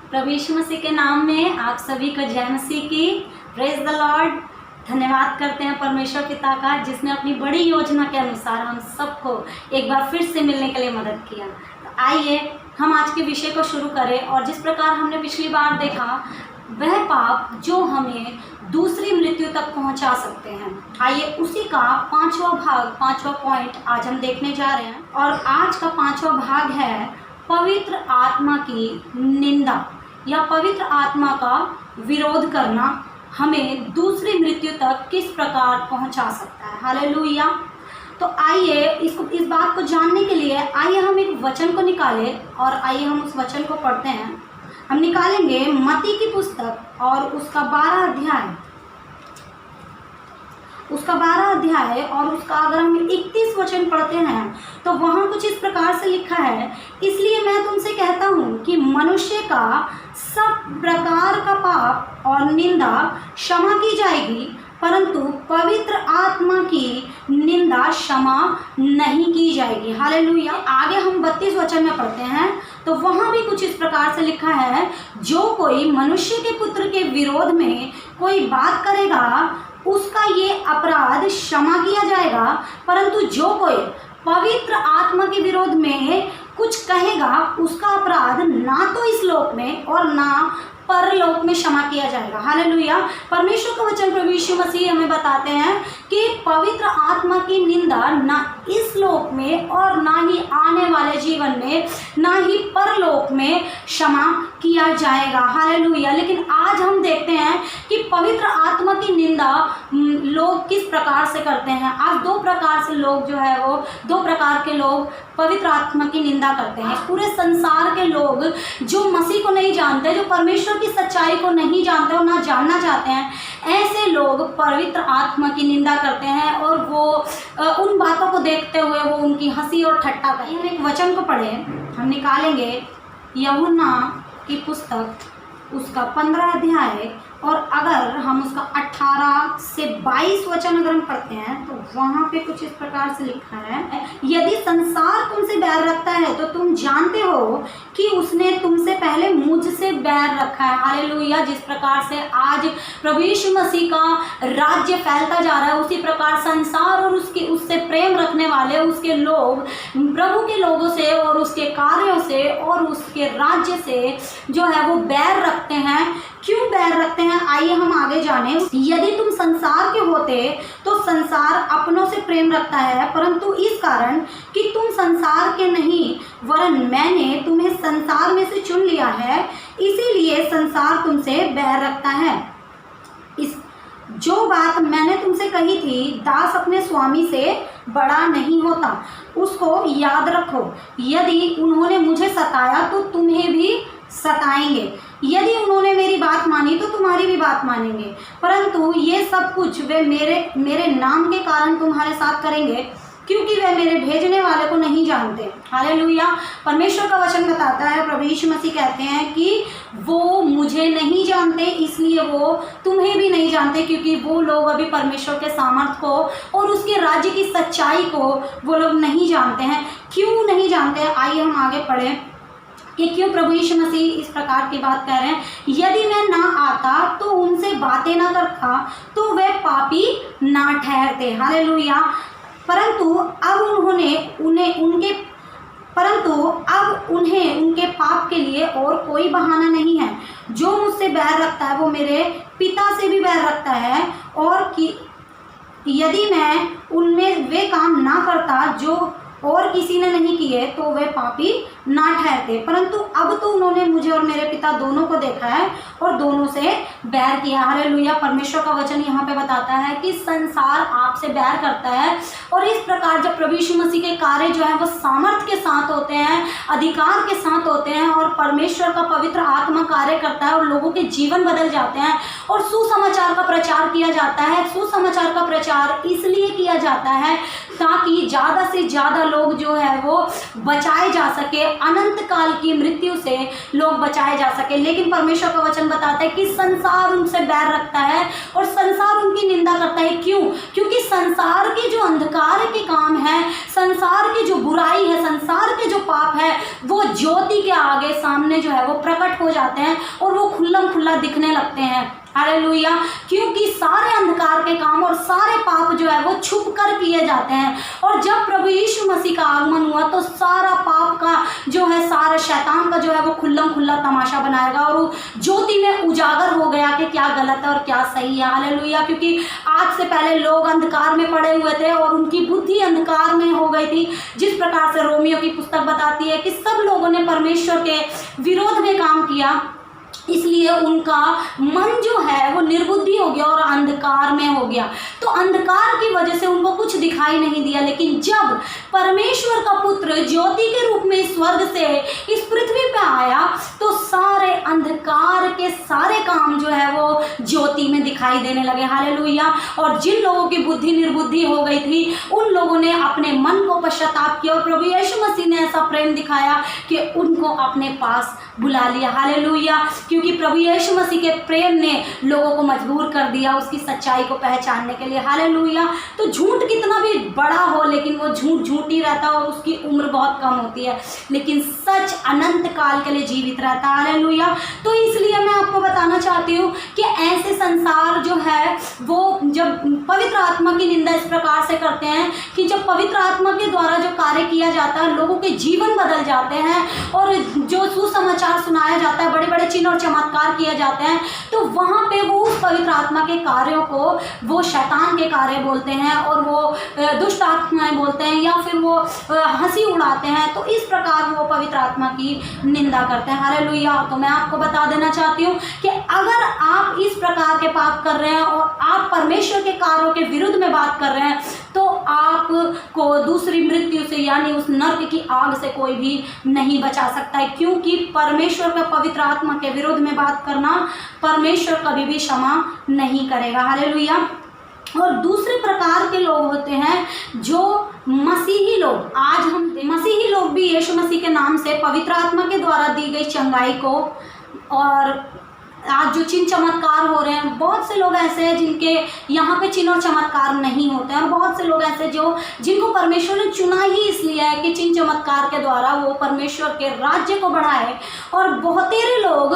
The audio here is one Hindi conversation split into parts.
प्रभु यीशु मसीह के नाम में आप सभी को जय मसीह की। Praise the Lord. धन्यवाद करते हैं परमेश्वर पिता का जिसने अपनी बड़ी योजना के अनुसार हम सबको एक बार फिर से मिलने के लिए मदद किया। तो आइए हम आज के विषय को शुरू करें। और जिस प्रकार हमने पिछली बार देखा, वह पाप जो हमें दूसरी मृत्यु तक पहुंचा सकते हैं, आइए उसी का पांचवा पॉइंट आज हम देखने जा रहे हैं। और आज का पांचवा भाग है पवित्र आत्मा की निंदा या पवित्र आत्मा का विरोध करना हमें दूसरी मृत्यु तक किस प्रकार पहुंचा सकता है। हालेलुया। तो आइए इस बात को जानने के लिए आइए हम एक वचन को निकालें और आइए हम उस वचन को पढ़ते हैं। हम निकालेंगे मत्ती की पुस्तक और उसका 12 अध्याय और उसका अगर हम 31 वचन पढ़ते हैं तो वहाँ कुछ इस प्रकार से लिखा है, इसलिए मैं तुमसे कहता हूँ कि मनुष्य का सब प्रकार का पाप और निंदा क्षमा की जाएगी, परंतु पवित्र आत्मा की निंदा क्षमा नहीं की जाएगी। हालेलुया। आगे हम 32 वचन में पढ़ते हैं तो वहाँ भी कुछ इस प्रकार से लिखा है, जो कोई मनुष्य के पुत्र के विरोध में कोई बात करेगा उसका ये अपराध क्षमा किया जाएगा, परंतु जो कोई पवित्र आत्मा के विरोध में कुछ कहेगा उसका अपराध ना तो इस लोक में और ना परलोक में क्षमा किया जाएगा। हालेलुया। परमेश्वर का वचन प्रभु यीशु मसीह हमें बताते हैं कि पवित्र आत्मा की निंदा ना इस लोक में और ना ही आने वाले जीवन में, ना ही परलोक में क्षमा किया जाएगा। हालेलुया। लेकिन आज हम देखते हैं कि पवित्र आत्मा की निंदा लोग किस प्रकार से करते हैं। आज दो प्रकार के लोग पवित्र आत्मा की निंदा करते हैं। पूरे संसार के लोग जो मसीह को नहीं जानते, जो परमेश्वर की सच्चाई को नहीं जानते और ना जानना चाहते हैं, ऐसे लोग पवित्र आत्मा की निंदा करते हैं और वो उन बातों को देखते हुए वो उनकी हंसी और ठट्टा करते हैं। एक वचन को पढ़े, हम निकालेंगे यूहन्ना की पुस्तक उसका 15 अध्याय और अगर हम उसका 18 से 22 वचन अगर हम पढ़ते हैं तो वहाँ पे कुछ इस प्रकार से लिखा है, यदि संसार तुमसे बैर रखता है तो तुम जानते हो कि उसने तुमसे पहले मुझसे बैर रखा है। हालेलुया। जिस प्रकार से आज प्रभु यीशु मसीह का राज्य फैलता जा रहा है, उसी प्रकार संसार और उससे प्रेम रखने वाले उसके लोग प्रभु के लोगों से और उसके कार्यों से और उसके राज्य से जो है वो बैर रखते हैं। क्यों बैर रखते हैं, आइए हम आगे जाने। यदि तुम संसार के होते तो संसार अपनों से प्रेम रखता है, परंतु इस कारण कि तुम संसार के नहीं वरन मैंने तुम्हें संसार में से चुन लिया है, इसीलिए संसार तुमसे बैर रखता है। जो बात मैंने तुमसे कही थी, दास अपने स्वामी से बड़ा नहीं होता, उसको याद रखो। यदि उन्होंने मुझे सताया तो तुम्हें भी सताएंगे, यदि उन्होंने मेरी बात मानी तो तुम्हारी भी बात मानेंगे, परंतु ये सब कुछ वे मेरे नाम के कारण तुम्हारे साथ करेंगे, क्योंकि वे मेरे भेजने वाले को नहीं जानते। हालेलुया। परमेश्वर का वचन बताता है, प्रभु यीशु मसीह कहते हैं कि वो मुझे नहीं जानते, इसलिए वो तुम्हें भी नहीं जानते, क्योंकि वो लोग अभी परमेश्वर के सामर्थ को और उसके राज्य की सच्चाई को वो लोग नहीं जानते हैं। क्यों नहीं जानते, आइए हम आगे पढ़ें कि क्यों प्रभु यीशु मसीह इस प्रकार की बात कह रहे हैं। यदि मैं ना आता तो उनसे बातें ना करता तो वे पापी ना ठहरते। हालेलुया। परंतु अब उन्हें उनके पाप के लिए और कोई बहाना नहीं है। जो मुझसे बैर रखता है वो मेरे पिता से भी बैर रखता है, और कि यदि मैं उनमें वे काम ना करता जो और किसी ने नहीं किए तो वे पापी ना ठहरते। परंतु अब तो उन्होंने मुझे और मेरे पिता दोनों को देखा है और दोनों से बैर किया। हालेलुया। परमेश्वर का वचन यहाँ पे बताता है कि संसार आपसे बैर करता है, और इस प्रकार जब प्रभु यीशु मसीह के कार्य जो है वो सामर्थ के साथ होते हैं, अधिकार के साथ होते हैं, और परमेश्वर का पवित्र आत्मा कार्य करता है और लोगों के जीवन बदल जाते हैं और सुसमाचार का प्रचार किया जाता है। सुसमाचार का प्रचार इसलिए किया जाता है ताकि ज़्यादा से ज़्यादा लोग जो है वो बचाए जा सके अनंत काल की मृत्यु से लोग बचाए जा सके। लेकिन परमेश्वर का वचन बताता है कि संसार उनसे बैर रखता है और संसार उनकी निंदा करता है। क्यों? क्योंकि संसार के जो अंधकार के काम है, संसार की जो बुराई है, संसार के जो पाप है, वो ज्योति के आगे सामने जो है वो प्रकट हो जाते हैं और वो खुल्लम खुल्ला दिखने लगते हैं। हालेलुया। क्योंकि सारे अंधकार के काम और सारे पाप जो है वो छुप कर किए जाते हैं। और जब प्रभु यीशु मसीह का आगमन हुआ तो सारा पाप का जो है, सारा शैतान का जो है वो खुल्लम खुल्ला तमाशा बनाएगा और वो ज्योति में उजागर हो गया कि क्या गलत है और क्या सही है। हालेलुया। क्योंकि आज से पहले लोग अंधकार में पड़े हुए थे और उनकी बुद्धि अंधकार में हो गई थी। जिस प्रकार से रोमियो की पुस्तक बताती है कि सब लोगों ने परमेश्वर के विरोध में काम किया, इसलिए उनका मन जो है वो निर्बुद्धि हो गया और अंधकार में हो गया। तो अंधकार की वजह से उनको कुछ दिखाई नहीं दिया। लेकिन जब परमेश्वर का पुत्र ज्योति के रूप में स्वर्ग से इस पृथ्वी पे आया तो सारे अंधकार के सारे काम जो है वो ज्योति में दिखाई देने लगे। हालेलुया। और जिन लोगों की बुद्धि निर्बुद्धि हो गई थी उन लोगों ने अपने मन को पश्चाताप किया और प्रभु यीशु मसीह ने ऐसा प्रेम दिखाया कि उनको अपने पास बुला लिया। हालेलुया। क्योंकि प्रभु यीशु मसीह के प्रेम ने लोगों को मजबूर कर दिया उसकी सच्चाई को पहचानने के लिए। हालेलुया। तो झूठ कितना भी बड़ा हो लेकिन वो झूठ झूठ ही रहता है और उसकी उम्र बहुत कम होती है, लेकिन सच अनंत काल के लिए जीवित रहता है। हालेलुया। तो इसलिए मैं आपको बताना चाहती हूँ कि ऐसे संसार जो है वो जब पवित्र आत्मा की निंदा इस प्रकार से करते हैं कि जब पवित्र आत्मा के द्वारा जो कार्य किया जाता है लोगों के जीवन बदल जाते हैं और जो सुसमाचार सुनाया जाता है, बड़े बड़े चिन्ह और चमत्कार किए जाते हैं, तो वहाँ पे वो उस पवित्र आत्मा के कार्यों को वो शैतान के कार्य बोलते हैं और वो दुष्ट आत्माएं बोलते हैं या फिर वो हंसी उड़ाते हैं। तो इस प्रकार वो पवित्र आत्मा की निंदा करते हैं। हालेलुया। तो मैं आपको बता देना चाहती हूँ कि अगर आप इस प्रकार के पाप कर रहे हैं और आप परमेश्वर के कार्यों के विरुद्ध में बात कर रहे हैं तो आपको दूसरी मृत्यु से यानी उस नर्क की आग से कोई भी नहीं बचा सकता है। क्योंकि परमेश्वर का पवित्र आत्मा के विरोध में बात करना परमेश्वर कभी भी क्षमा नहीं करेगा। हालेलुया। और दूसरे प्रकार के लोग होते हैं जो मसीही लोग। आज हम मसीही लोग भी यीशु मसीह के नाम से पवित्र आत्मा के द्वारा दी गई चंगाई को और आज जो चिन्ह चमत्कार हो रहे हैं, बहुत से लोग ऐसे हैं जिनके यहाँ पे चिन्ह और चमत्कार नहीं होते हैं और बहुत से लोग ऐसे जिनको परमेश्वर ने चुना ही इसलिए है कि चिन्ह चमत्कार के द्वारा वो परमेश्वर के राज्य को बढ़ाए। और बहुतेरे लोग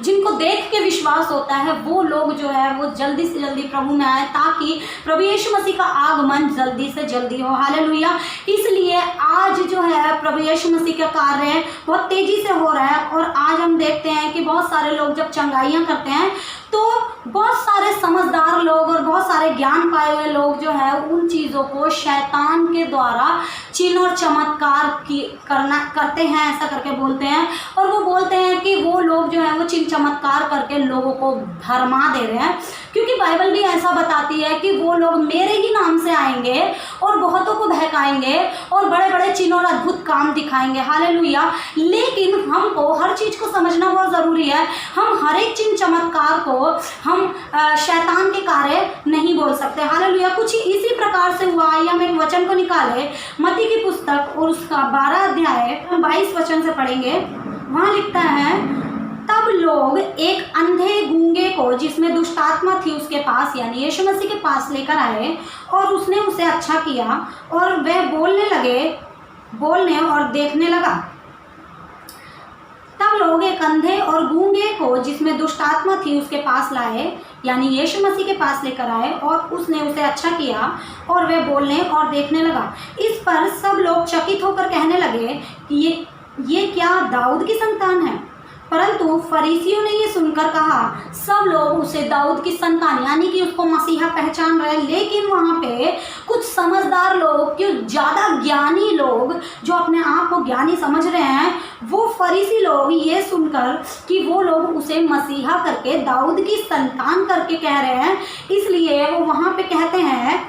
जिनको देख के विश्वास होता है वो लोग जो है वो जल्दी से जल्दी प्रभु में आए ताकि प्रभु यीशु मसीह का आगमन जल्दी से जल्दी हो। हालेलुया। इसलिए आज जो है प्रभु यीशु मसीह का कार्य बहुत तेजी से हो रहा है और आज हम देखते हैं कि बहुत सारे लोग जब चंगाइयाँ करते हैं तो बहुत सारे समझदार लोग और बहुत सारे ज्ञान पाए हुए लोग जो है उन चीज़ों को शैतान के द्वारा चिन्ह और चमत्कार करते हैं, ऐसा करके बोलते हैं। और वो बोलते हैं कि वो लोग जो है वो चिन्ह चमत्कार करके लोगों को भरमा दे रहे हैं, क्योंकि बाइबल भी ऐसा बताती है कि वो लोग मेरे ही नाम से आएंगे और बहुतों को बहकाएंगे और बड़े बड़े चिन्ह और अद्भुत काम दिखाएंगे। हालेलुया। लेकिन हमको हर चीज़ को समझना बहुत ज़रूरी है। हम हर एक चिन्ह चमत्कार को हम शैतान के कार्य नहीं बोल सकते। हालेलुया। कुछ इसी प्रकार से हुआ। हम एक वचन को निकाले मत्ती की पुस्तक और उसका 12 अध्याय 22 वचन से पढ़ेंगे। वहाँ लिखता है, तब लोग एक अंधे गूंगे को जिसमें दुष्ट आत्मा थी उसके पास यानी यीशु मसीह के पास लेकर आए और उसने उसे अच्छा किया और वह बोलने और देखने लगा। तब लोग एक अंधे और गूंगे को जिसमें दुष्ट आत्मा थी उसके पास लाए यानी यीशु मसीह के पास लेकर आए और उसने उसे अच्छा किया और वह बोलने और देखने लगा। इस पर सब लोग चकित होकर कहने लगे कि ये क्या दाऊद की संतान है? परंतु फरीसियों ने ये सुनकर कहा, सब लोग उसे दाऊद की संतान यानी कि उसको मसीहा पहचान रहे। लेकिन वहाँ पे कुछ समझदार लोग, क्यों ज़्यादा ज्ञानी लोग जो अपने आप को ज्ञानी समझ रहे हैं, वो फरीसी लोग ये सुनकर कि वो लोग उसे मसीहा करके दाऊद की संतान करके कह रहे हैं, इसलिए वो वहाँ पे कहते हैं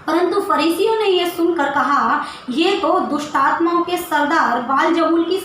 परंतु फरीसियों ने यह सुनकर कहा, ये तो दुष्टात्माओं के सरदार बालजबूल की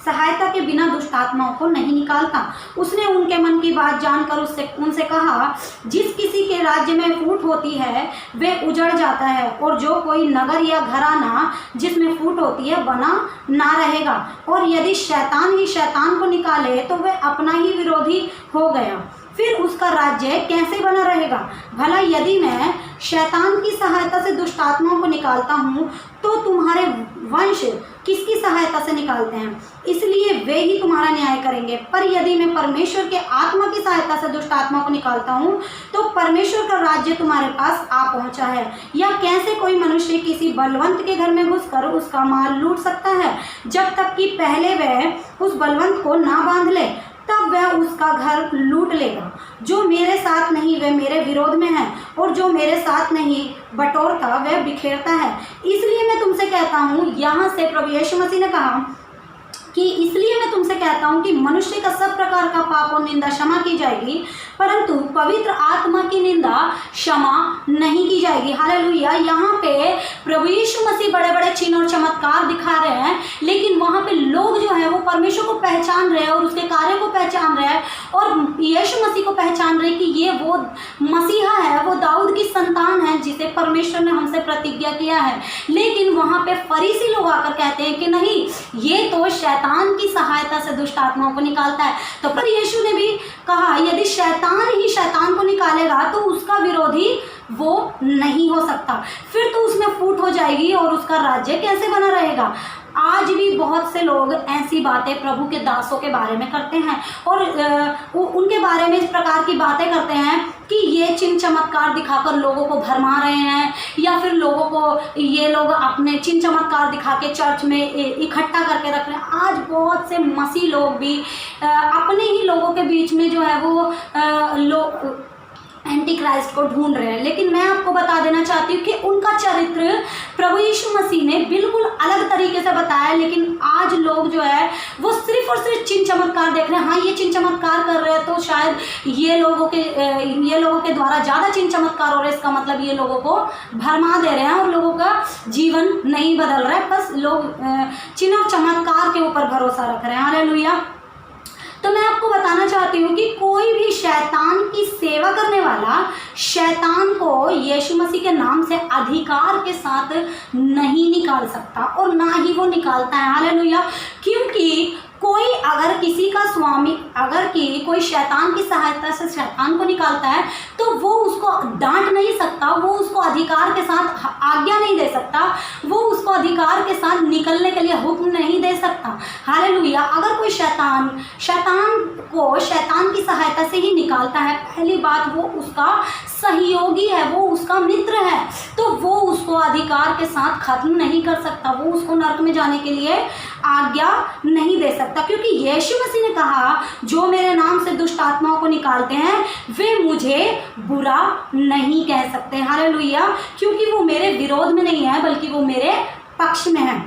सहायता के बिना दुष्टात्माओं को नहीं निकालता। उसने उनके मन की बात जानकर उनसे कहा, जिस किसी के राज्य में फूट होती है वे उजड़ जाता है, और जो कोई नगर या घराना जिसमें फूट होती है बना ना रहेगा। और यदि शैतान ही शैतान को निकाले तो वह अपना ही विरोधी हो गया, फिर उसका राज्य कैसे बना रहेगा। भला यदि मैं शैतान की सहायता से दुष्टात्माओं को निकालता हूँ तो तुम्हारे वंश किसकी सहायता से निकालते हैं, इसलिए वे ही तुम्हारा न्याय करेंगे। पर यदि मैं परमेश्वर के आत्मा की सहायता से दुष्टात्मा को निकालता हूँ तो परमेश्वर का राज्य तुम्हारे पास आ पहुँचा है। या कैसे कोई मनुष्य किसी बलवंत के घर में घुसकर उसका माल लूट सकता है, जब तक कि पहले वह उस बलवंत को ना बांध ले, तब वह उसका घर लूट लेगा। जो मेरे साथ नहीं वह मेरे विरोध में है, और जो मेरे साथ नहीं बटोरता वह बिखेरता है। इसलिए मैं तुमसे कहता हूँ, यहाँ से प्रभु यीशु मसीह ने कहा कि इसलिए मैं तुमसे कहता हूँ कि मनुष्य का सब प्रकार का पाप और निंदा क्षमा की जाएगी, परंतु पवित्र आत्मा की निंदा क्षमा नहीं की जाएगी। हालेलुया। यहाँ पे प्रभु यीशु मसीह बड़े बड़े चिन्ह और चमत्कार दिखा रहे हैं, लेकिन वहाँ पे लोग जो है वो परमेश्वर को पहचान रहे हैं और उसके कार्यों को पहचान रहे हैं, और यीशु मसीह को पहचान रहे कि ये वो मसीहा है, वो दाऊद की संतान है जिसे परमेश्वर ने हमसे प्रतिज्ञा किया है। लेकिन वहाँ पे फरीसी लोग आकर कहते हैं कि नहीं, ये तो शैतान की सहायता से दुष्ट आत्माओं को निकालता है। तो पर यीशु ने भी कहा, यदि शैतान ही शैतान को निकालेगा तो उसका विरोधी वो नहीं हो सकता, फिर तो उसमें फूट हो जाएगी और उसका राज्य कैसे बना रहेगा। आज भी बहुत से लोग ऐसी बातें प्रभु के दासों के बारे में करते हैं, और उनके बारे में इस प्रकार की बातें करते हैं कि ये चिन्ह चमत्कार दिखाकर लोगों को भरमा रहे हैं, या फिर लोगों को ये लोग अपने चिन्ह चमत्कार दिखा के चर्च में इकट्ठा करके रख रहे हैं। आज बहुत से मसीह लोग भी अपने ही लोगों के बीच में जो है वो लोग एंटी क्राइस्ट को ढूंढ रहे हैं। लेकिन मैं आपको बता देना चाहती हूँ कि उनका चरित्र प्रभु यीशु मसीह ने बिल्कुल अलग तरीके से बताया, लेकिन आज लोग जो है वो सिर्फ और सिर्फ चिन्ह चमत्कार देख रहे हैं। हाँ, ये चिन्ह चमत्कार कर रहे हैं तो शायद ये लोगों के द्वारा ज़्यादा चिन्ह चमत्कार हो रहे हैं, इसका मतलब ये लोगों को भरमा दे रहे हैं और लोगों का जीवन नहीं बदल रहा है। बस लोग चिन्ह और चमत्कार के ऊपर भरोसा रख रहे हैं। हालेलुया। तो मैं आपको बताना चाहती हूँ कि कोई भी शैतान की सेवा करने वाला शैतान को यीशु मसीह के नाम से अधिकार के साथ नहीं निकाल सकता, और ना ही वो निकालता है। हालेलुया। क्योंकि कोई अगर किसी का स्वामी अगर कोई शैतान की सहायता से शैतान को निकालता है तो वो उसको डांट नहीं सकता, वो उसको अधिकार के साथ आज्ञा नहीं दे सकता, वो उसको अधिकार के साथ निकलने के लिए हुक्म नहीं दे सकता। हालेलुया। अगर कोई शैतान को शैतान की सहायता से ही निकालता है, पहली बात वो उसका सहयोगी है, वो उसका मित्र है, तो वो उसको अधिकार के साथ खत्म नहीं कर सकता, वो उसको नरक में जाने के लिए आज्ञा नहीं दे सकता। क्योंकि यीशु मसीह ने कहा, जो मेरे नाम से दुष्ट आत्माओं को निकालते हैं वे मुझे बुरा नहीं कह सकते। हालेलुया। क्योंकि वो मेरे विरोध में नहीं है, बल्कि वो मेरे पक्ष में है।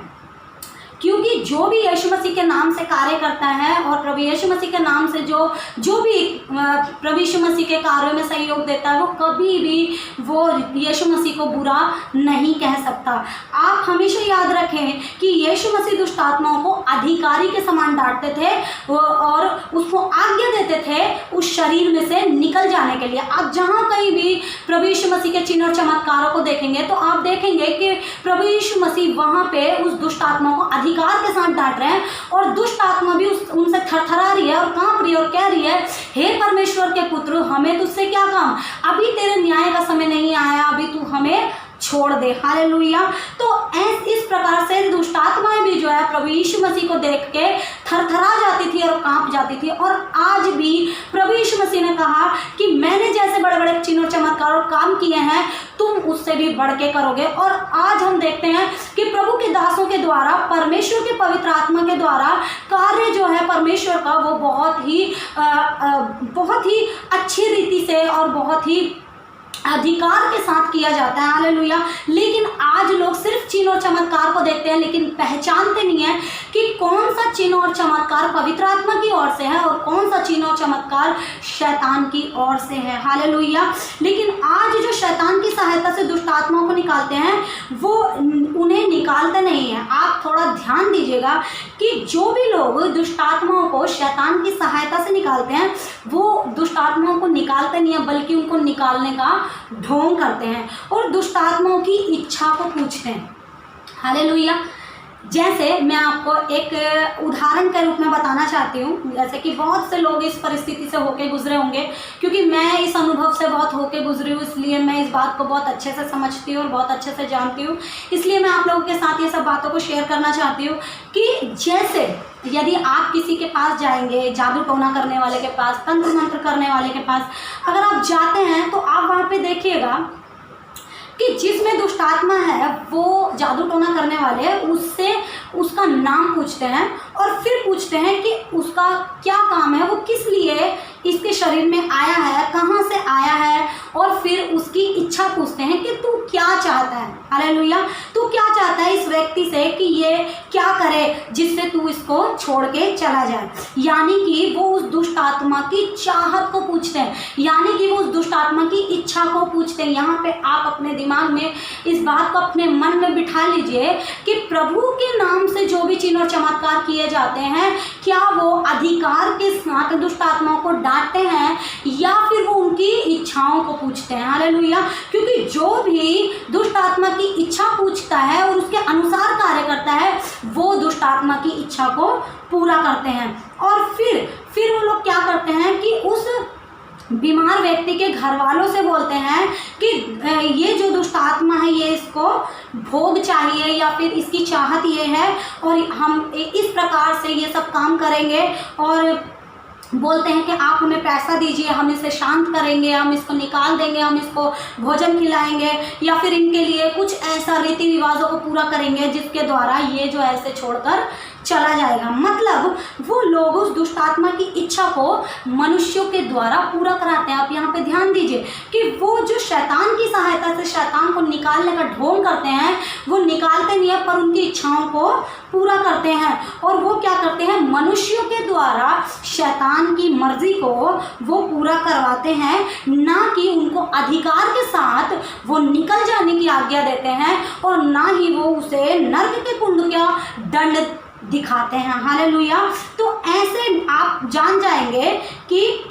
क्योंकि जो भी यीशु मसीह के नाम से कार्य करता है और प्रभु यीशु मसीह के नाम से जो भी प्रभु यीशु मसीह के कार्यों में सहयोग देता है, वो कभी भी वो यीशु मसीह को बुरा नहीं कह सकता। आप हमेशा याद रखें कि यीशु मसीह दुष्ट आत्माओं को अधिकारी के समान डांटते थे और उसको आज्ञा देते थे उस शरीर में से निकल जाने के लिए। आप जहाँ कहीं भी प्रभु यीशु मसीह के चिन्ह और चमत्कारों को देखेंगे तो आप देखेंगे कि प्रभु यीशु मसीह वहाँ पे उस दुष्ट आत्मा को अधिकार के साथ डांट रहे हैं, और दुष्ट आत्मा भी उनसे थरथरा रही है और कांप रही है और कह रही है, हे परमेश्वर के पुत्र, हमें तुझसे क्या काम, अभी तेरे न्याय का समय नहीं आया, अभी तू हमें छोड़ दे। हालेलुया। तो इस प्रकार से दुष्ट आत्माएं भी जो है प्रभु यीशु मसीह को देख के थरथरा जाती थी और कांप जाती थी। और आज भी प्रभु यीशु मसीह ने कहा कि मैंने जैसे बड़े बड़े चिन्ह और चमत्कार और काम किए हैं, तुम उससे भी बढ़ के करोगे। और आज हम देखते हैं कि प्रभु के दासों के द्वारा, परमेश्वर के पवित्र आत्मा के द्वारा कार्य जो है परमेश्वर का, वो बहुत ही अच्छी रीति से और बहुत ही अधिकार के साथ किया जाता है। हालेलुया। लेकिन आज लोग सिर्फ चिन्ह और चमत्कार को देखते हैं, लेकिन पहचानते नहीं है कि कौन सा चिन्ह और चमत्कार पवित्र आत्मा की ओर से है और कौन सा चिन्ह और चमत्कार शैतान की ओर से है। हालेलुया। लेकिन आज जो शैतान की सहायता से दुष्ट आत्माओं को निकालते हैं वो उन्हें निकालते नहीं है। आप थोड़ा ध्यान दीजिएगा कि जो भी लोग दुष्ट आत्माओं को शैतान की सहायता से निकालते हैं वो दुष्ट आत्माओं को निकालते नहीं है, बल्कि उनको निकालने का ढोंग करते हैं और दुष्ट आत्माओं की इच्छा को पूछते हैं। हालेलुया। जैसे मैं आपको एक उदाहरण के रूप में बताना चाहती हूँ, जैसे कि बहुत से लोग इस परिस्थिति से होके गुजरे होंगे, क्योंकि मैं इस अनुभव से बहुत होके गुजरी हूँ, इसलिए मैं इस बात को बहुत अच्छे से समझती हूँ और बहुत अच्छे से जानती हूँ। इसलिए मैं आप लोगों के साथ ये सब बातों को शेयर करना चाहती हूँ कि जैसे यदि आप किसी के पास जाएंगे, जादू टोना करने वाले के पास, तंत्र मंत्र करने वाले के पास अगर आप जाते हैं तो आप वहाँ पे देखिएगा कि जिसमें दुष्ट आत्मा है वो जादू टोना करने वाले उससे उसका नाम पूछते हैं और फिर पूछते हैं कि उसका क्या काम है, वो किस लिए इसके शरीर में आया है, कहाँ से आया है, और फिर उसकी इच्छा पूछते हैं कि तू क्या चाहता है। हालेलुया। तू क्या चाहता है इस व्यक्ति से कि ये क्या करे जिससे तू इसको छोड़ के चला जाए। यानी कि वो उस दुष्ट आत्मा की चाहत को पूछते हैं, यानी कि वो उस दुष्ट आत्मा की इच्छा को पूछते हैं। यहाँ पे आप अपने दिमाग में इस बात को अपने मन में बिठा लीजिए कि प्रभु के नाम से जो भी चिन्ह और चमत्कार किए जाते हैं, क्या वो अधिकार के साथ दुष्ट आत्माओं को डांटते हैं या फिर वो उनकी इच्छाओं को पूछते हैं। हालेलुया। क्योंकि जो भी दुष्ट आत्मा की इच्छा पूछता है और उसके अनुसार कार्य करता है वो दुष्ट आत्मा की इच्छा को पूरा करते हैं। और फिर वो लोग क्या करते हैं कि उस बीमार व्यक्ति के घर वालों से बोलते हैं कि ये जो दुष्ट आत्मा है ये इसको भोग चाहिए या फिर इसकी चाहत ये है और हम इस प्रकार से ये सब काम करेंगे, और बोलते हैं कि आप हमें पैसा दीजिए, हम इसे शांत करेंगे, हम इसको निकाल देंगे, हम इसको भोजन खिलाएंगे या फिर इनके लिए कुछ ऐसा रीति रिवाजों को पूरा करेंगे जिसके द्वारा ये जो ऐसे छोड़कर चला जाएगा। मतलब वो लोग उस दुष्ट आत्मा की इच्छा को मनुष्यों के द्वारा पूरा कराते हैं। आप यहाँ पे ध्यान दीजिए कि वो जो शैतान की सहायता से शैतान को निकालने का ढोंग करते हैं वो निकालते नहीं है पर उनकी इच्छाओं को पूरा करते हैं। और वो क्या करते हैं, मनुष्यों के द्वारा शैतान की मर्जी को वो पूरा करवाते हैं, ना कि उनको अधिकार के साथ वो निकल जाने की आज्ञा देते हैं और ना ही वो उसे नर्क के कुंड का दंड दिखाते हैं। हालेलुया। तो ऐसे आप जान जाएंगे कि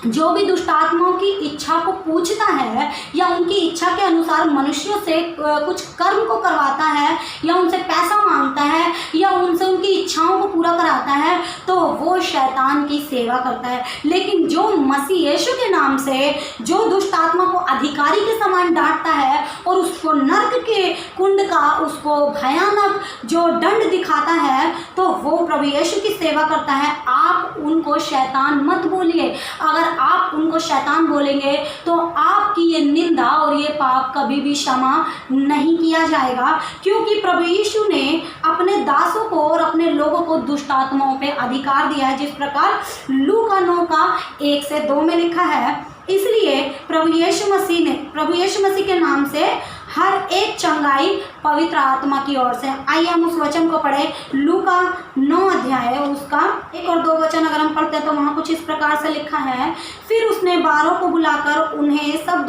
जो भी दुष्ट आत्माओं की इच्छा को पूछता है या उनकी इच्छा के अनुसार मनुष्यों से कुछ कर्म को करवाता है या उनसे पैसा मांगता है या उनसे उनकी इच्छाओं को पूरा कराता है तो वो शैतान की सेवा करता है। लेकिन जो मसीह यीशु के नाम से जो दुष्ट आत्मा को अधिकारी के समान डांटता है और उसको नर्क के कुंड का उसको भयानक जो दंड दिखाता है तो वो प्रभु यीशु की सेवा करता है। आप उनको शैतान मत बोलिए। अगर आप उनको शैतान बोलेंगे तो आपकी ये निंदा और ये पाप कभी भी क्षमा नहीं किया जाएगा, क्योंकि प्रभु यीशु ने अपने दासों को और अपने लोगों को दुष्ट आत्माओं पे अधिकार दिया है, जिस प्रकार लूका 9:1-2 में लिखा है। इसलिए प्रभु यीशु मसीह के नाम से हर एक चंगाई पवित्र आत्मा की ओर से। आइए हम उस वचन को पढ़े। लूका 9 अध्याय उसका 1 और 2 वचन अगर हम पढ़ते हैं तो वहाँ कुछ इस प्रकार से लिखा है। फिर उसने 12 को बुलाकर उन्हें सब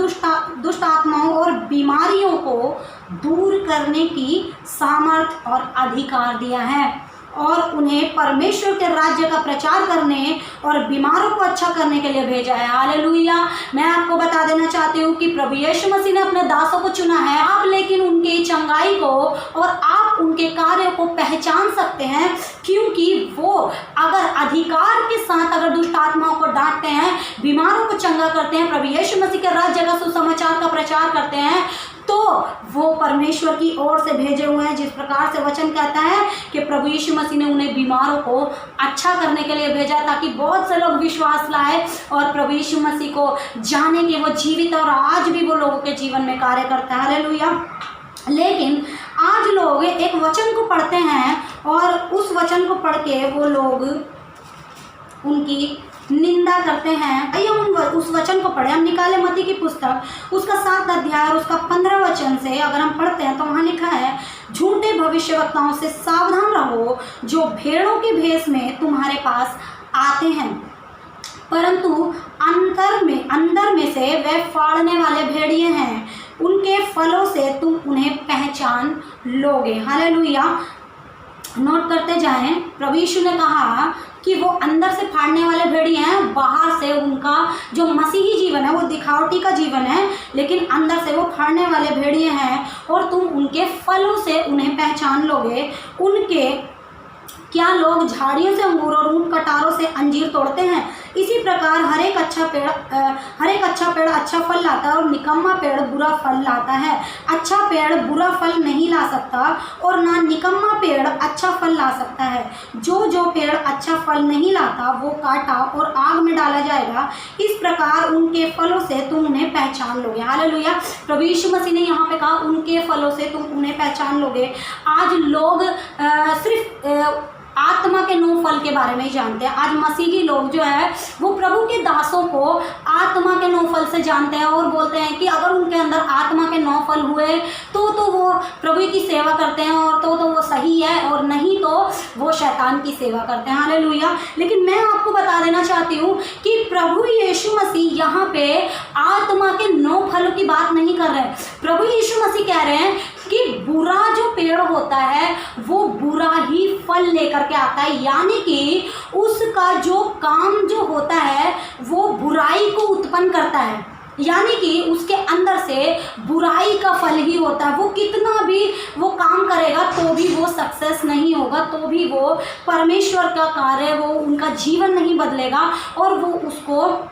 दुष्ट आत्माओं और बीमारियों को दूर करने की सामर्थ और अधिकार दिया है और उन्हें परमेश्वर के राज्य का प्रचार करने और बीमारों को अच्छा करने के लिए भेजा है। हालेलुया। मैं आपको बता देना चाहती हूँ कि प्रभु यीशु मसीह ने अपने दासों को चुना है। आप लेकिन उनकी चंगाई को और आप उनके कार्यों को पहचान सकते हैं, क्योंकि वो अगर अधिकार के साथ अगर दुष्ट आत्माओं को डांटते हैं, बीमारों को चंगा करते हैं, प्रभु यीशु मसीह के राज्य का सुसमाचार का प्रचार करते हैं, तो वो परमेश्वर की ओर से भेजे हुए हैं। जिस प्रकार से वचन कहता है कि प्रभु यीशु मसीह ने उन्हें बीमारों को अच्छा करने के लिए भेजा, ताकि बहुत से लोग विश्वास लाए और प्रभु यीशु मसीह को जाने कि वो जीवित और आज भी वो लोगों के जीवन में कार्य करता है। हालेलुया। लेकिन आज लोग एक वचन को पढ़ते हैं और उस वचन को पढ़ के वो लोग उनकी निंदा करते हैं। आइए हम उस वचन को पढ़े। हम निकाले मत्ती की पुस्तक उसका 7 अध्याय और उसका 15 वचन से अगर हम पढ़ते हैं तो वहाँ लिखा है, झूठे भविष्यवक्ताओं से सावधान रहो जो भेड़ों के भेष में तुम्हारे पास आते हैं, परंतु अंदर में से वे फाड़ने वाले भेड़िए हैं। उनके फलों से तुम उन्हें पहचान लोगे। हालेलुया। नोट करते जाएं, प्रभु यीशु ने कहा कि वो अंदर से फाड़ने वाले भेड़िए हैं, बाहर से उनका जो मसीही जीवन है वो दिखावटी का जीवन है, लेकिन अंदर से वो फाड़ने वाले भेड़िए हैं और तुम उनके फलों से उन्हें पहचान लोगे। उनके क्या लोग झाड़ियों से अंगूर और ऊंट कटारों से अंजीर तोड़ते हैं? इसी प्रकार हर एक अच्छा पेड़ अच्छा फल लाता है और निकम्मा पेड़ बुरा फल लाता है। अच्छा पेड़ बुरा फल नहीं ला सकता और ना निकम्मा पेड़ अच्छा फल ला सकता है। जो पेड़ अच्छा फल नहीं लाता वो काटा और आग में डाला जाएगा। इस प्रकार उनके फलों से तुम उन्हें पहचान लोगे। हालेलुया। प्रभु यीशु मसीह ने यहाँ पे कहा उनके फलों से तुम उन्हें पहचान लोगे। आज लोग सिर्फ आत्मा के 9 फल के बारे में ही जानते हैं। आज मसीही लोग जो है वो प्रभु के दासों को आत्मा के 9 फल से जानते हैं और बोलते हैं कि अगर उनके अंदर आत्मा के 9 फल हुए तो वो प्रभु की सेवा करते हैं और तो वो सही है, और नहीं तो वो शैतान की सेवा करते हैं। हालेलुया। लेकिन मैं आपको बता देना चाहती हूँ कि प्रभु यीशु मसीह यहाँ पे आत्मा के 9 फलों की बात नहीं कर रहे। प्रभु यीशु मसीह कह रहे हैं कि बुरा जो पेड़ होता है वो बुरा ही फल लेकर के आता है, यानी कि उसका जो काम जो होता है वो बुराई को उत्पन्न करता है, यानी कि उसके अंदर से बुराई का फल ही होता है। वो कितना भी वो काम करेगा तो भी वो सक्सेस नहीं होगा, तो भी वो परमेश्वर का कार्य वो उनका जीवन नहीं बदलेगा और वो उसको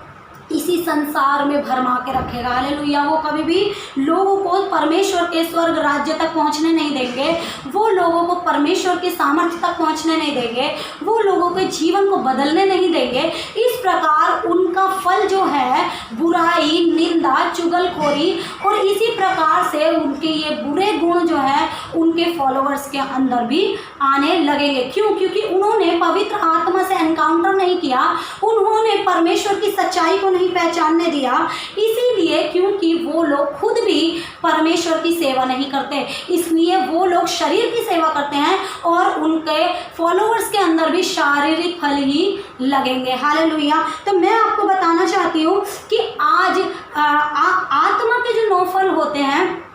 इसी संसार में भरमा के रखेगा। हालेलुया। वो कभी भी लोगों को परमेश्वर के स्वर्ग राज्य तक पहुंचने नहीं देंगे, वो लोगों को परमेश्वर के सामर्थ्य तक पहुंचने नहीं देंगे, वो लोगों के जीवन को बदलने नहीं देंगे। इस प्रकार उनका फल जो है बुराई, निंदा, चुगलखोरी और इसी प्रकार से उनके ये बुरे गुण जो है उनके फॉलोअर्स के अंदर भी आने लगेंगे। क्यों? क्योंकि उन्होंने पवित्र आत्मा से एनकाउंटर नहीं किया, उन्होंने परमेश्वर की सच्चाई को नहीं पहचानने दिया, इसीलिए क्योंकि वो लोग खुद भी परमेश्वर की सेवा नहीं करते, इसलिए वो लोग शरीर की सेवा करते हैं और उनके फॉलोअर्स के अंदर भी शारीरिक फल ही लगेंगे। हालेलुया। तो मैं आपको बताना चाहती हूँ कि आज आत्मा के जो 9 फल होते हैं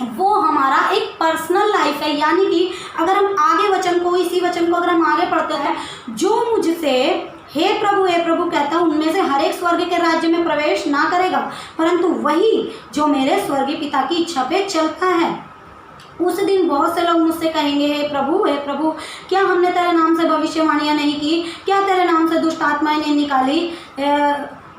वो हमारा एक पर्सनल लाइफ है, यानी कि अगर हम आगे इसी वचन को अगर हम आगे पढ़ते हैं, जो मुझसे हे प्रभु कहता हूँ उनमें से हर एक स्वर्ग के राज्य में प्रवेश ना करेगा, परंतु वही जो मेरे स्वर्गीय पिता की इच्छा पे चलता है। उस दिन बहुत से लोग मुझसे कहेंगे, हे प्रभु क्या हमने तेरे नाम से भविष्यवाणियाँ नहीं की? क्या तेरे नाम से दुष्ट आत्माएं नहीं निकाली?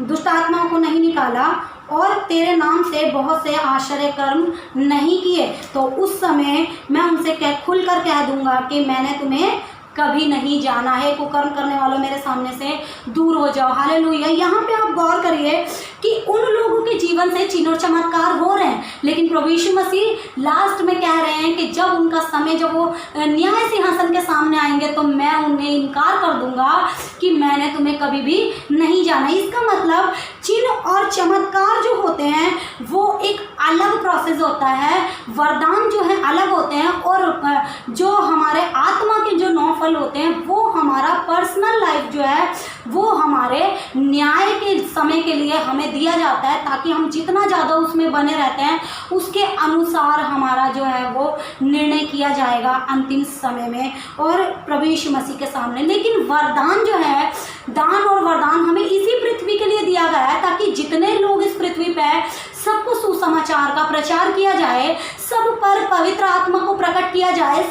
दुष्ट आत्माओं को नहीं निकाला और तेरे नाम से बहुत से आश्चर्य कर्म नहीं किए? तो उस समय मैं उनसे खुलकर कह दूंगा कि मैंने तुम्हें कभी नहीं जाना है। कुकर्म करने वालों मेरे सामने से दूर हो जाओ। हालेलुया। यहाँ पे आप गौर करिए कि उन लोगों के जीवन से चिन्ह और चमत्कार हो रहे हैं, लेकिन प्रभु यीशु मसीह लास्ट में कह रहे हैं कि जब उनका समय, जब वो न्याय सिंहासन के सामने आएंगे तो मैं उन्हें इनकार कर दूंगा कि मैंने तुम्हें कभी भी नहीं जाना। इसका मतलब चिन्ह और चमत्कार जो होते हैं वो एक अलग प्रोसेस होता है, वरदान जो है अलग होते हैं, और जो हमारे आत्मा के जो 9 फल होते हैं वो हमारा पर्सनल लाइफ जो है वो हमारे न्याय के समय के लिए हमें दिया जाता है, ताकि हम जितना ज़्यादा उसमें बने रहते हैं उसके अनुसार हमारा जो है वो निर्णय किया जाएगा अंतिम समय में और प्रभु यीशु मसीह के सामने। लेकिन वरदान जो है, दान और वरदान हमें इसी पृथ्वी के लिए दिया गया है, ताकि जितने लोग इस पृथ्वी पर सबको सुसमाचार का प्रचार किया जाए, सब पर पवित्र आत्मा को प्रकट किया जाए,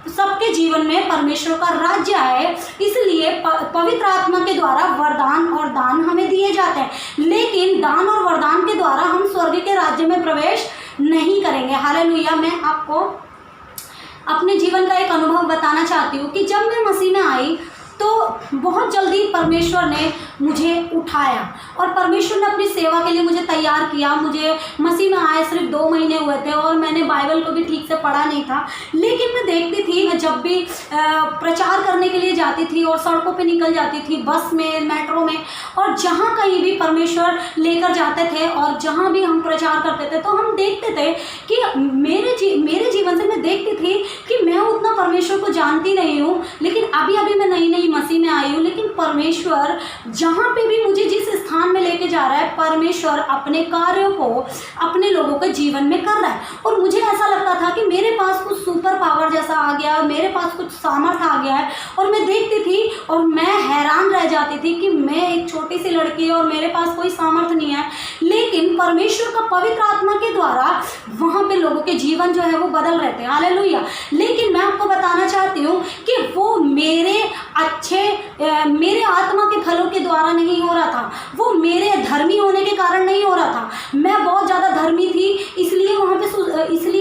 सबके जीवन में परमेश्वर का राज्य आए। इसलिए पवित्र आत्मा के द्वारा वरदान और दान हमें दिए जाते हैं, लेकिन दान और वरदान के द्वारा हम स्वर्ग के राज्य में प्रवेश नहीं करेंगे। हालेलुया। मैं आपको अपने जीवन का एक अनुभव बताना चाहती हूँ कि जब मैं मसीह में आई तो बहुत जल्दी परमेश्वर ने मुझे उठाया और परमेश्वर ने अपनी सेवा के लिए मुझे तैयार किया। मुझे मसीह में आए सिर्फ 2 महीने हुए थे और मैंने बाइबल को भी ठीक से पढ़ा नहीं था, लेकिन मैं देखती थी, मैं जब भी प्रचार करने के लिए जाती थी और सड़कों पे निकल जाती थी, बस में, मेट्रो में, और जहाँ कहीं भी परमेश्वर लेकर जाते थे और जहाँ भी हम प्रचार करते थे, तो हम देखते थे कि मेरे जीवन से मैं देखती थी कि मैं उतना परमेश्वर को जानती नहीं हूँ, लेकिन अभी मैं नई मसीह में आई हूँ, लेकिन परमेश्वर जहाँ पे भी मुझे जिस स्थान में लेके जा रहा है, परमेश्वर अपने कार्यों को अपने लोगों के जीवन में कर रहा है। और मुझे ऐसा लगता था कि मेरे पास कुछ सुपर पावर जैसा आ गया, मेरे पास कुछ सामर्थ आ गया है, और मैं देखती थी और मैं हैरान रह जाती थी कि मैं एक छोटी सी लड़की और मेरे पास कोई सामर्थ नहीं है, लेकिन परमेश्वर का पवित्र आत्मा के द्वारा वहाँ पे लोगों के जीवन जो है वो बदल रहे थे। हालेलुया। लेकिन मैं आपको बताना चाहती हूँ कि वो मेरे आत्मा के फलों के द्वारा नहीं हो रहा था, वो मेरे धर्मी होने के कारण नहीं हो रहा था। मैं बहुत ज़्यादा धर्मी थी, इसलिए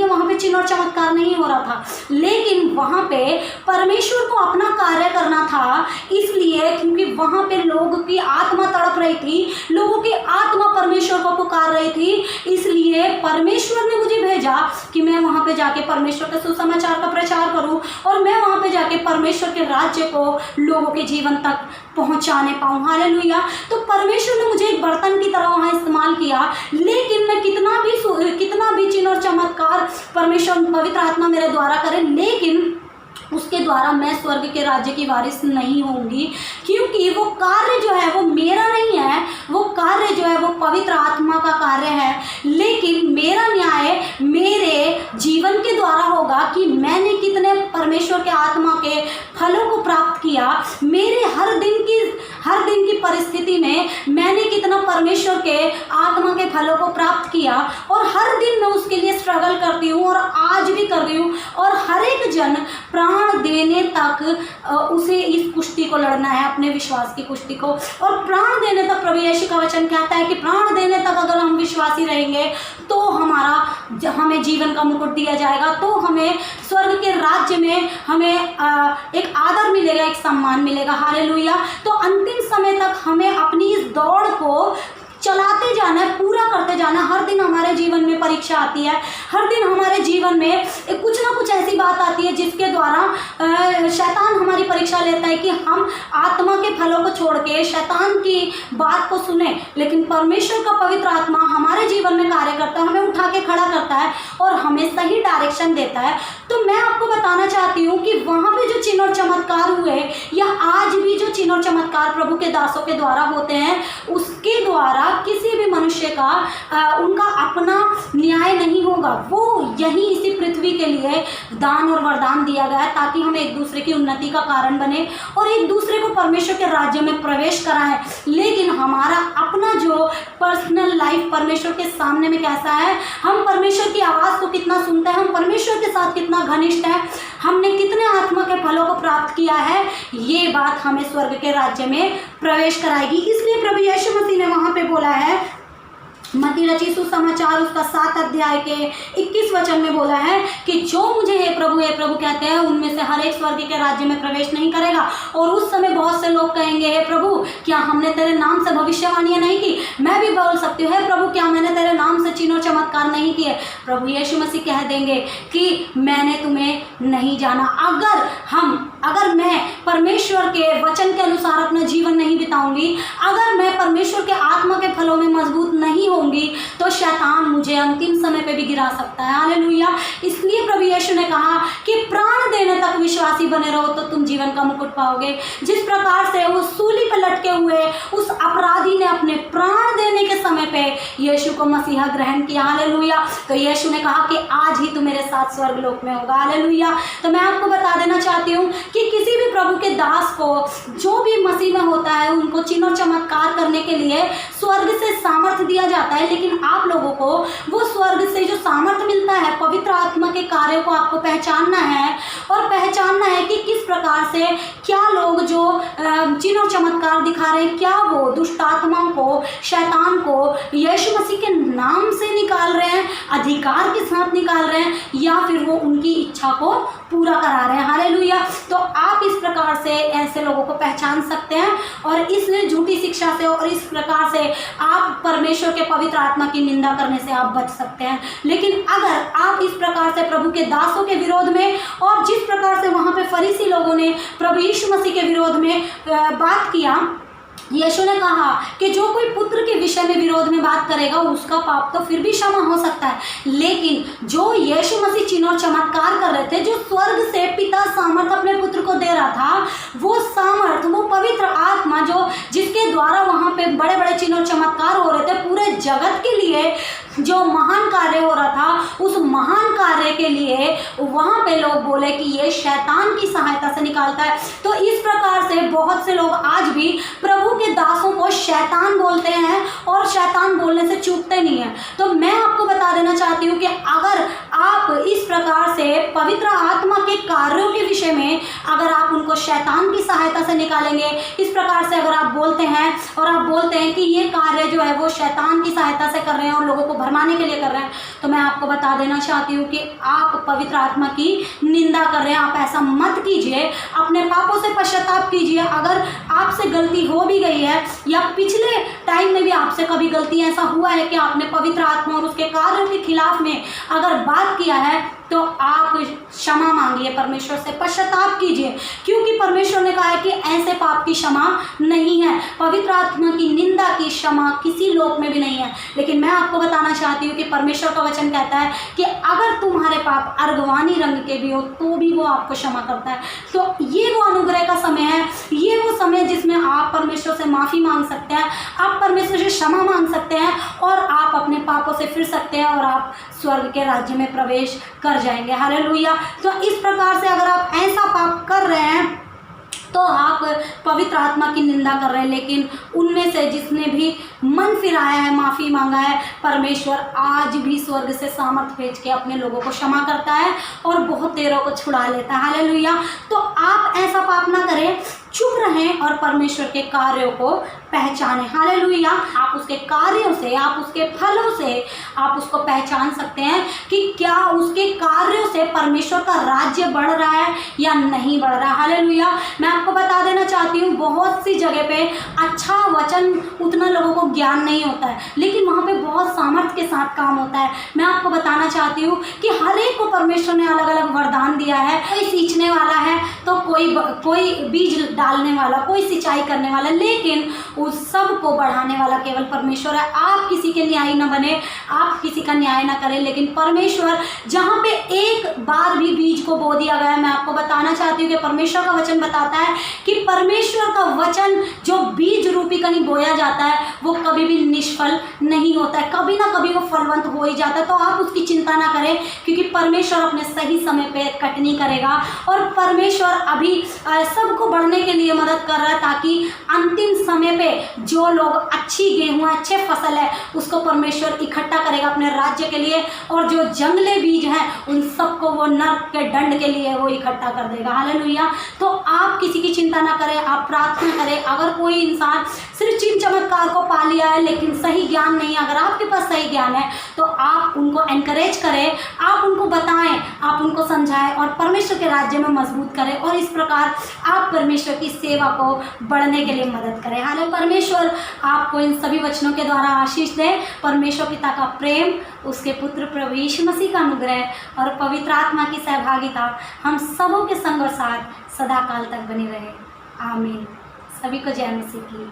वहाँ पे चिन्ह और चमत्कार नहीं हो रहा था, लेकिन वहाँ पे परमेश्वर को अपना कार्य करना था, इसलिए क्योंकि वहाँ पे लोगों की आत्मा तड़प रही थी, लोगों की आत्मा परमेश्वर को पुकार रही थी, इसलिए परमेश्वर ने मुझे भेजा कि मैं वहाँ पे जाके परमेश्वर के सुसमाचार का प्रचार करूँ और मैं वहाँ पे जाके परमेश्वर के राज्य को लोगों के जीवन तक पहुँचाने पाऊँ। हालेलुया। तो परमेश्वर ने मुझे एक बर्तन की तरह वहाँ इस्तेमाल किया, लेकिन मैं कितना भी चिन्ह और चमत्कार परमेश्वर पवित्र आत्मा मेरे द्वारा करे, लेकिन उसके द्वारा मैं स्वर्ग के राज्य की वारिस नहीं होंगी, क्योंकि वो कार्य जो है वो मेरा नहीं है, वो कार्य जो है वो पवित्र आत्मा का कार्य है। लेकिन मेरा न्याय मेरे जीवन के द्वारा होगा कि मैंने कितने परमेश्वर के आत्मा के फलों को प्राप्त किया, मेरे हर दिन की परिस्थिति में मैंने कितना परमेश्वर के आत्मा के फलों को प्राप्त किया, और हर दिन मैं उसके लिए स्ट्रगल करती हूँ और आज भी कर रही हूँ। और हर एक जन प्राण देने तक उसे इस कुश्ती को लड़ना है, अपने विश्वास की कुश्ती को। और प्राण देने तक प्रभु यीशु का वचन कहता है कि प्राण देने तक अगर हम विश्वासी रहेंगे तो हमें जीवन का मुकुट दिया जाएगा, तो हमें स्वर्ग के राज्य में हमें एक आदर मिलेगा, एक सम्मान मिलेगा। हालेलुया। तो अंतिम समय तक हमें अपनी इस दौड़ को चलाते जाना है, पूरा करते जाना। हर दिन हमारे जीवन में परीक्षा आती है, हर दिन हमारे जीवन में कुछ ना कुछ ऐसी बात आती है जिसके द्वारा शैतान हमारी परीक्षा लेता है कि हम आत्मा के फलों को छोड़ के शैतान की बात को सुने, लेकिन परमेश्वर का पवित्र आत्मा हमारे जीवन में कार्य करता है, हमें उठा के खड़ा करता है और हमें सही डायरेक्शन देता है। तो मैं आपको बताना चाहती हूँ कि वहाँ पे जो चिन्ह और चमत्कार हुए, या आज भी जो चिन्ह और चमत्कार प्रभु के दासों के द्वारा होते हैं, उसके द्वारा किसी भी मनुष्य का उनका अपना न्याय नहीं होगा। वो यही इसी पृथ्वी के लिए दान और वरदान दिया गया है ताकि हम एक दूसरे की उन्नति का कारण बने और एक दूसरे को परमेश्वर के राज्य में प्रवेश कराएं। लेकिन हमारा अपना जो पर्सनल लाइफ परमेश्वर के सामने में कैसा है, हम परमेश्वर की आवाज़ को कितना सुनते हैं, हम परमेश्वर के साथ कितना घनिष्ठ है, हमने कितने आत्मा के फलों को प्राप्त किया है, ये बात हमें स्वर्ग के राज्य में प्रवेश कराएगी। इसलिए प्रभु यीशु मसीह ने वहाँ पे बोला है, मत्ती रचित सुसमाचार उसका 7 अध्याय के 21 वचन में बोला है कि जो मुझे हे प्रभु कहते हैं, उनमें से हर एक स्वर्ग के राज्य में प्रवेश नहीं करेगा। और उस समय बहुत से लोग कहेंगे, हे प्रभु क्या हमने तेरे नाम से भविष्यवाणियां नहीं की? मैं भी बोल सकती हूँ, हे प्रभु क्या मैंने तेरे नाम से चिन्ह और चमत्कार नहीं किए? प्रभु यीशु मसीह कह देंगे कि मैंने तुम्हें नहीं जाना। अगर मैं परमेश्वर के वचन के अनुसार अपना जीवन नहीं बिताऊंगी, अगर मैं परमेश्वर के आत्मा के फलों में मजबूत नहीं होंगी, तो शैतान मुझे अंतिम समय पे भी गिरा सकता है। हालेलुया। इसलिए प्रभु यीशु ने कहा कि प्राण देने तक विश्वासी बने रहो तो तुम जीवन का मुकुट पाओगे। जिस प्रकार से उस सूली पर लटके हुए उस अपराधी ने अपने प्राण देने के समय पे यीशु को मसीहा ग्रहण किया। हालेलुया। तो यीशु ने कहा कि आज ही तू मेरे साथ स्वर्ग लोक में होगा। हालेलुया। तो मैं आपको बता देना चाहती हूँ कि किसी भी प्रभु के दास को जो भी मसीह में होता है, उनको चिन्ह और चमत्कार करने के लिए स्वर्ग से सामर्थ्य दिया जाता है। लेकिन आप लोगों को वो स्वर्ग से जो सामर्थ्य मिलता है, पवित्र आत्मा के कार्यों को आपको पहचानना है और पहचानना है कि किस प्रकार से क्या लोग जो चिन्ह और चमत्कार दिखा रहे हैं, क्या वो दुष्ट आत्माओं को, शैतान को यीशु मसीह के नाम से निकाल रहे हैं, अधिकार के साथ निकाल रहे हैं, या फिर वो उनकी इच्छा को पूरा करा रहे हैं। हालेलुया। तो आप इस प्रकार से ऐसे लोगों को पहचान सकते हैं और इस झूठी शिक्षा से और इस प्रकार से आप परमेश्वर के पवित्र आत्मा की निंदा करने से आप बच सकते हैं। लेकिन अगर आप इस प्रकार से प्रभु के दासों के विरोध में और जिस प्रकार से वहाँ पे फरीसी लोगों ने प्रभु यीशु मसीह के विरोध में बात किया, यीशु ने कहा कि जो कोई पुत्र के विषय में विरोध में बात करेगा उसका पाप तो फिर भी क्षमा हो सकता है, लेकिन जो यीशु मसीह चिन्ह और चमत्कार कर रहे थे, जो स्वर्ग से पिता सामर्थ अपने पुत्र को दे रहा था, वो सामर्थ, वो पवित्र आत्मा जो जिसके द्वारा वहाँ पे बड़े बड़े चिन्ह और चमत्कार हो रहे थे, पूरे जगत के लिए जो महान कार्य हो रहा था, उस महान कार्य के लिए वहाँ पे लोग बोले कि ये शैतान की सहायता से निकालता है। तो इस प्रकार से बहुत से लोग आज भी प्रभु के दासों को शैतान बोलते हैं और शैतान बोलने से चूकते नहीं हैं। तो मैं आपको बता देना चाहती हूँ कि अगर आप इस प्रकार से पवित्र आत्मा के कार्यों के विषय में अगर आप उनको शैतान की सहायता से निकालेंगे, इस प्रकार से अगर आप बोलते हैं और आप बोलते हैं कि ये कार्य जो है वो शैतान की सहायता से कर रहे हैं और लोगों को भरमाने के लिए कर रहे हैं, तो मैं आपको बता देना चाहती हूँ कि आप पवित्र आत्मा की निंदा कर रहे हैं। आप ऐसा मत कीजिए, अपने पापों से पश्चाताप कीजिए। अगर आपसे गलती हो भी गई है या पिछले टाइम में भी आपसे कभी गलती ऐसा हुआ है कि आपने पवित्र आत्मा और उसके कार्यों के खिलाफ में अगर बात किया है, तो आप क्षमा मांगिए, परमेश्वर से पश्चाताप कीजिए, क्योंकि परमेश्वर ने कहा है कि ऐसे पाप की क्षमा नहीं है। पवित्र आत्मा की निंदा की क्षमा किसी लोक में भी नहीं है। लेकिन मैं आपको बताना चाहती हूँ कि परमेश्वर का वचन कहता है कि अगर तुम्हारे पाप अर्गवानी रंग के भी हो तो भी वो आपको क्षमा करता है। तो ये वो अनुग्रह का समय है, ये वो समय जिसमें आप परमेश्वर से माफ़ी मांग सकते हैं, आप परमेश्वर से क्षमा मांग सकते हैं और आप अपने पापों से फिर सकते हैं और आप स्वर्ग के राज्य में प्रवेश कर जाएंगे। हालेलुया। तो इस प्रकार से अगर आप ऐसा पाप कर रहे हैं तो आप पवित्र आत्मा की निंदा कर रहे हैं। लेकिन उनमें से जिसने भी मन फिराया है, माफ़ी मांगा है, परमेश्वर आज भी स्वर्ग से सामर्थ भेज के अपने लोगों को क्षमा करता है और बहुत देरों को छुड़ा लेता है। हालेलुया। तो आप ऐसा पाप ना करें, चुप रहें और परमेश्वर के कार्यों को पहचानें। हालेलुया। आप उसके कार्यों से, आप उसके फलों से आप उसको पहचान सकते हैं कि क्या उसके कार्यों से परमेश्वर का राज्य बढ़ रहा है या नहीं बढ़ रहा है। हालेलुया। मैं आपको बता देना चाहती हूँ, बहुत सी जगह पे अच्छा वचन उतना लोगों को ज्ञान नहीं होता है, लेकिन वहाँ पे बहुत सामर्थ्य के साथ काम होता है। मैं आपको बताना चाहती हूँ कि हर एक को परमेश्वर ने अलग अलग वरदान दिया है। कोई सींचने वाला है तो कोई बीज डालने वाला, कोई सिंचाई करने वाला, लेकिन उस सब को बढ़ाने वाला केवल परमेश्वर है। आप किसी के न्याय न बने, आप किसी का न्याय न करें, लेकिन परमेश्वर जहाँ पे एक बार भी बीज को बो दिया गया है, मैं आपको बताना चाहती हूँ कि परमेश्वर का वचन बताता है कि परमेश्वर का वचन जो बीज रूपी कहीं बोया जाता है वो कभी भी निष्फल नहीं होता है, कभी ना कभी वो फलवंत हो ही जाता है। तो आप उसकी चिंता ना करें, क्योंकि परमेश्वर अपने सही समय पे कटनी करेगा और परमेश्वर अभी सबको बढ़ने के लिए मदद कर रहा है, ताकि अंतिम समय पे जो लोग अच्छी गेहूं, अच्छे फसल है, उसको परमेश्वर इकट्ठा करेगा अपने राज्य के लिए, और जो जंगले बीज हैं उन सबको वो नरक के दंड के लिए वो इकट्ठा कर देगा। हालेलुया। तो आप किसी की चिंता ना करें, आप प्रार्थना करें। अगर कोई इंसान सिर्फ चिन्ह चमत्कार को पा लिया है लेकिन सही ज्ञान नहीं है, अगर आपके पास सही ज्ञान है तो आप उनको एनकरेज करें, आप उनको बताएं, आप उनको समझाएं और परमेश्वर के राज्य में मजबूत करें, और इस प्रकार आप परमेश्वर की सेवा को बढ़ने के लिए मदद करें। हालांकि परमेश्वर आपको इन सभी वचनों के द्वारा आशीष दे। परमेश्वर पिता का प्रेम, उसके पुत्र प्रभु यीशु मसीह का अनुग्रह और पवित्र आत्मा की सहभागिता हम सबों के संग और साथ सदा काल तक बनी रहे। आमीन। सभी को जय मसीह की।